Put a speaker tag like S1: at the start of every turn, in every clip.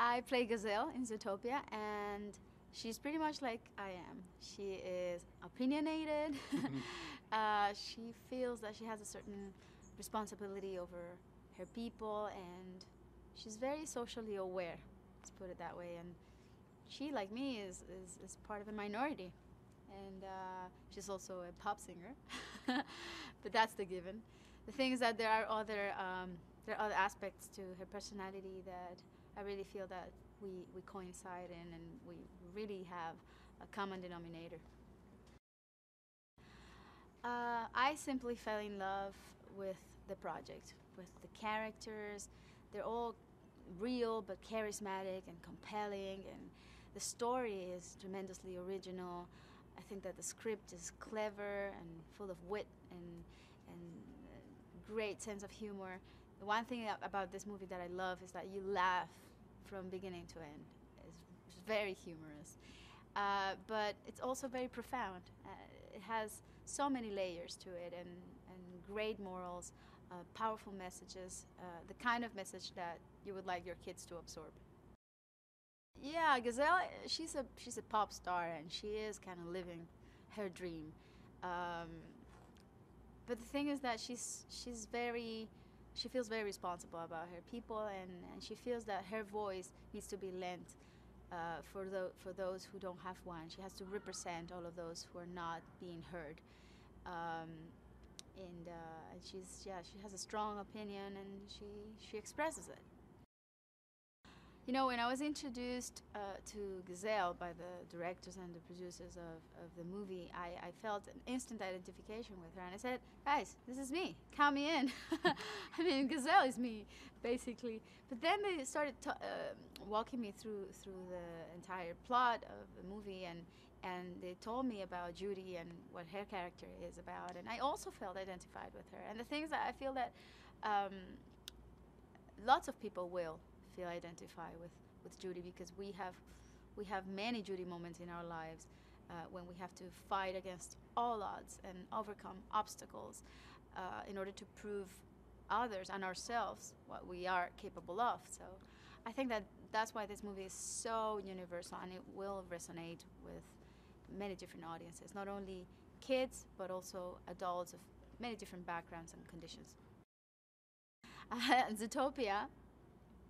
S1: I play Gazelle in Zootopia, and she's pretty much like I am. She is opinionated. She feels that she has a certain responsibility over her people, and she's very socially aware, let's put it that way. And she, like me, is part of a minority. And she's also a pop singer, but that's the given. The thing is that there are other aspects to her personality that I really feel that we coincide in, and we really have a common denominator. I simply fell in love with the project, with the characters. They're all real but charismatic and compelling, and the story is tremendously original. I think that the script is clever and full of wit and great sense of humor. The one thing about this movie that I love is that you laugh from beginning to end. It's very humorous, but it's also very profound. It has so many layers to it, and great morals, powerful messages, the kind of message that you would like your kids to absorb. Yeah, Gazelle, she's a pop star, and she is kind of living her dream. Um, but the thing is that she feels very responsible about her people, and she feels that her voice needs to be lent for those who don't have one. She has to represent all of those who are not being heard. Um, and she has a strong opinion, and she expresses it. You know, when I was introduced to Gazelle by the directors and the producers of the movie, I felt an instant identification with her, and I said, guys, this is me, count me in. I mean, Gazelle is me, basically. But then they started walking me through the entire plot of the movie, and they told me about Judy and what her character is about, and I also felt identified with her. And the thing is that I feel that lots of people will feel identified with Judy, because we have many Judy moments in our lives when we have to fight against all odds and overcome obstacles in order to prove others and ourselves what we are capable of. So I think that that's why this movie is so universal, and it will resonate with many different audiences, not only kids but also adults of many different backgrounds and conditions. Zootopia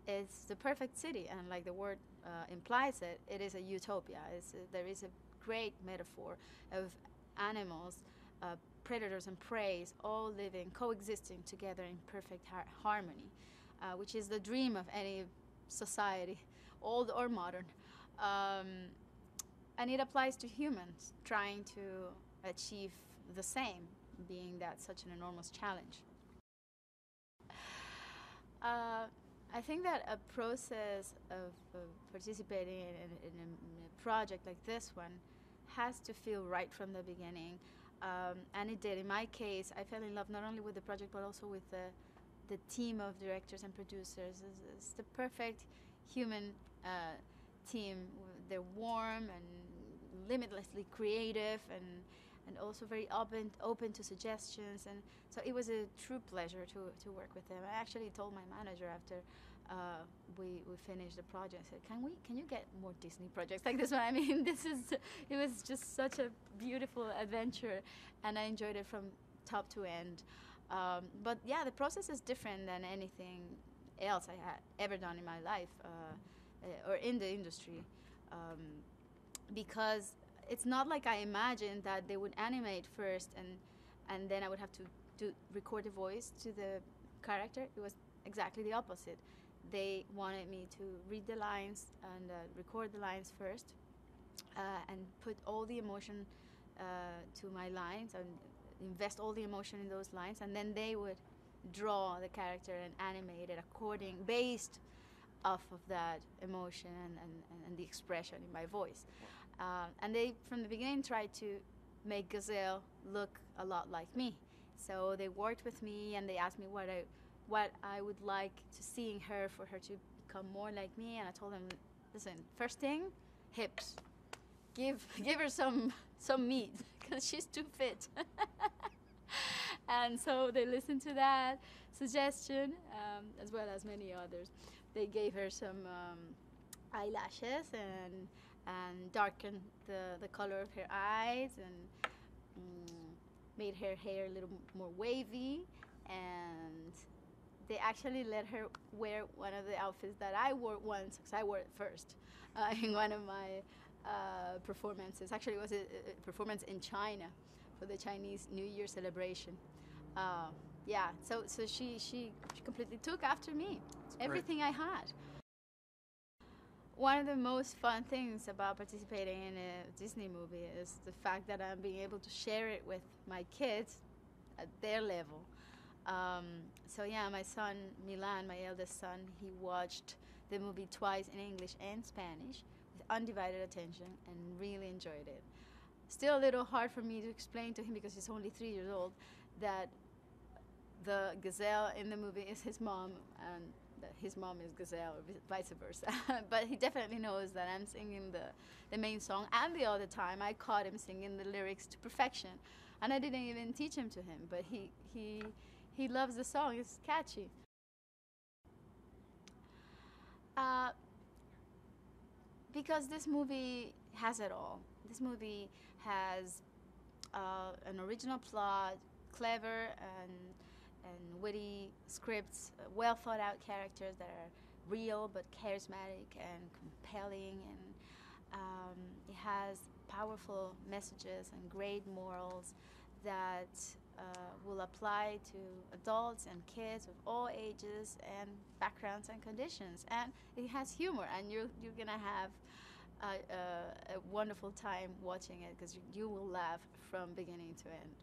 S1: is the perfect city, and like the word implies, it is a utopia. There is a great metaphor of animals, predators and prey, all living, coexisting together in perfect harmony, which is the dream of any society, old or modern. And it applies to humans trying to achieve the same, being that such an enormous challenge. I think that a process of participating in a project like this one has to feel right from the beginning, and it did. In my case, I fell in love not only with the project but also with the team of directors and producers. It's the perfect human team. They're warm and limitlessly creative, and also very open to suggestions, and so it was a true pleasure to work with them. I actually told my manager after we finished the project, I said, can you get more Disney projects like this one? I mean, it was just such a beautiful adventure, and I enjoyed it from top to end. But yeah, the process is different than anything else I had ever done in my life or in the industry, because it's not like I imagined that they would animate first and then I would have to record a voice to the character. It was exactly the opposite. They wanted me to read the lines and record the lines first, and put all the emotion to my lines and invest all the emotion in those lines, and then they would draw the character and animate it based off of that emotion and the expression in my voice. And they, from the beginning, tried to make Gazelle look a lot like me. So they worked with me, and they asked me what I would like to see in her for her to become more like me. And I told them, listen, first thing, hips. Give her some meat, because she's too fit. And so they listened to that suggestion, as well as many others. They gave her some eyelashes and darkened the color of her eyes and made her hair a little more wavy, and they actually let her wear one of the outfits that I wore once, because I wore it first in one of my performances. Actually, it was a performance in China for the Chinese New Year celebration. Uh, yeah, so she completely took after me. Everything I had. One of the most fun things about participating in a Disney movie is the fact that I'm being able to share it with my kids at their level. Um, so yeah, my son Milan, my eldest son, he watched the movie twice in English and Spanish with undivided attention and really enjoyed it. Still a little hard for me to explain to him, because he's only 3 years old, that the Gazelle in the movie is his mom and that his mom is Gazelle, or vice versa. But he definitely knows that I'm singing the main song, and the other time I caught him singing the lyrics to perfection, and I didn't even teach him to him, but he loves the song. It's catchy. Uh, because this movie has it all. This movie has an original plot, clever and witty scripts, well thought out characters that are real but charismatic and compelling, and it has powerful messages and great morals that will apply to adults and kids of all ages and backgrounds and conditions. And it has humor, and you're gonna have a wonderful time watching it, because you will laugh from beginning to end.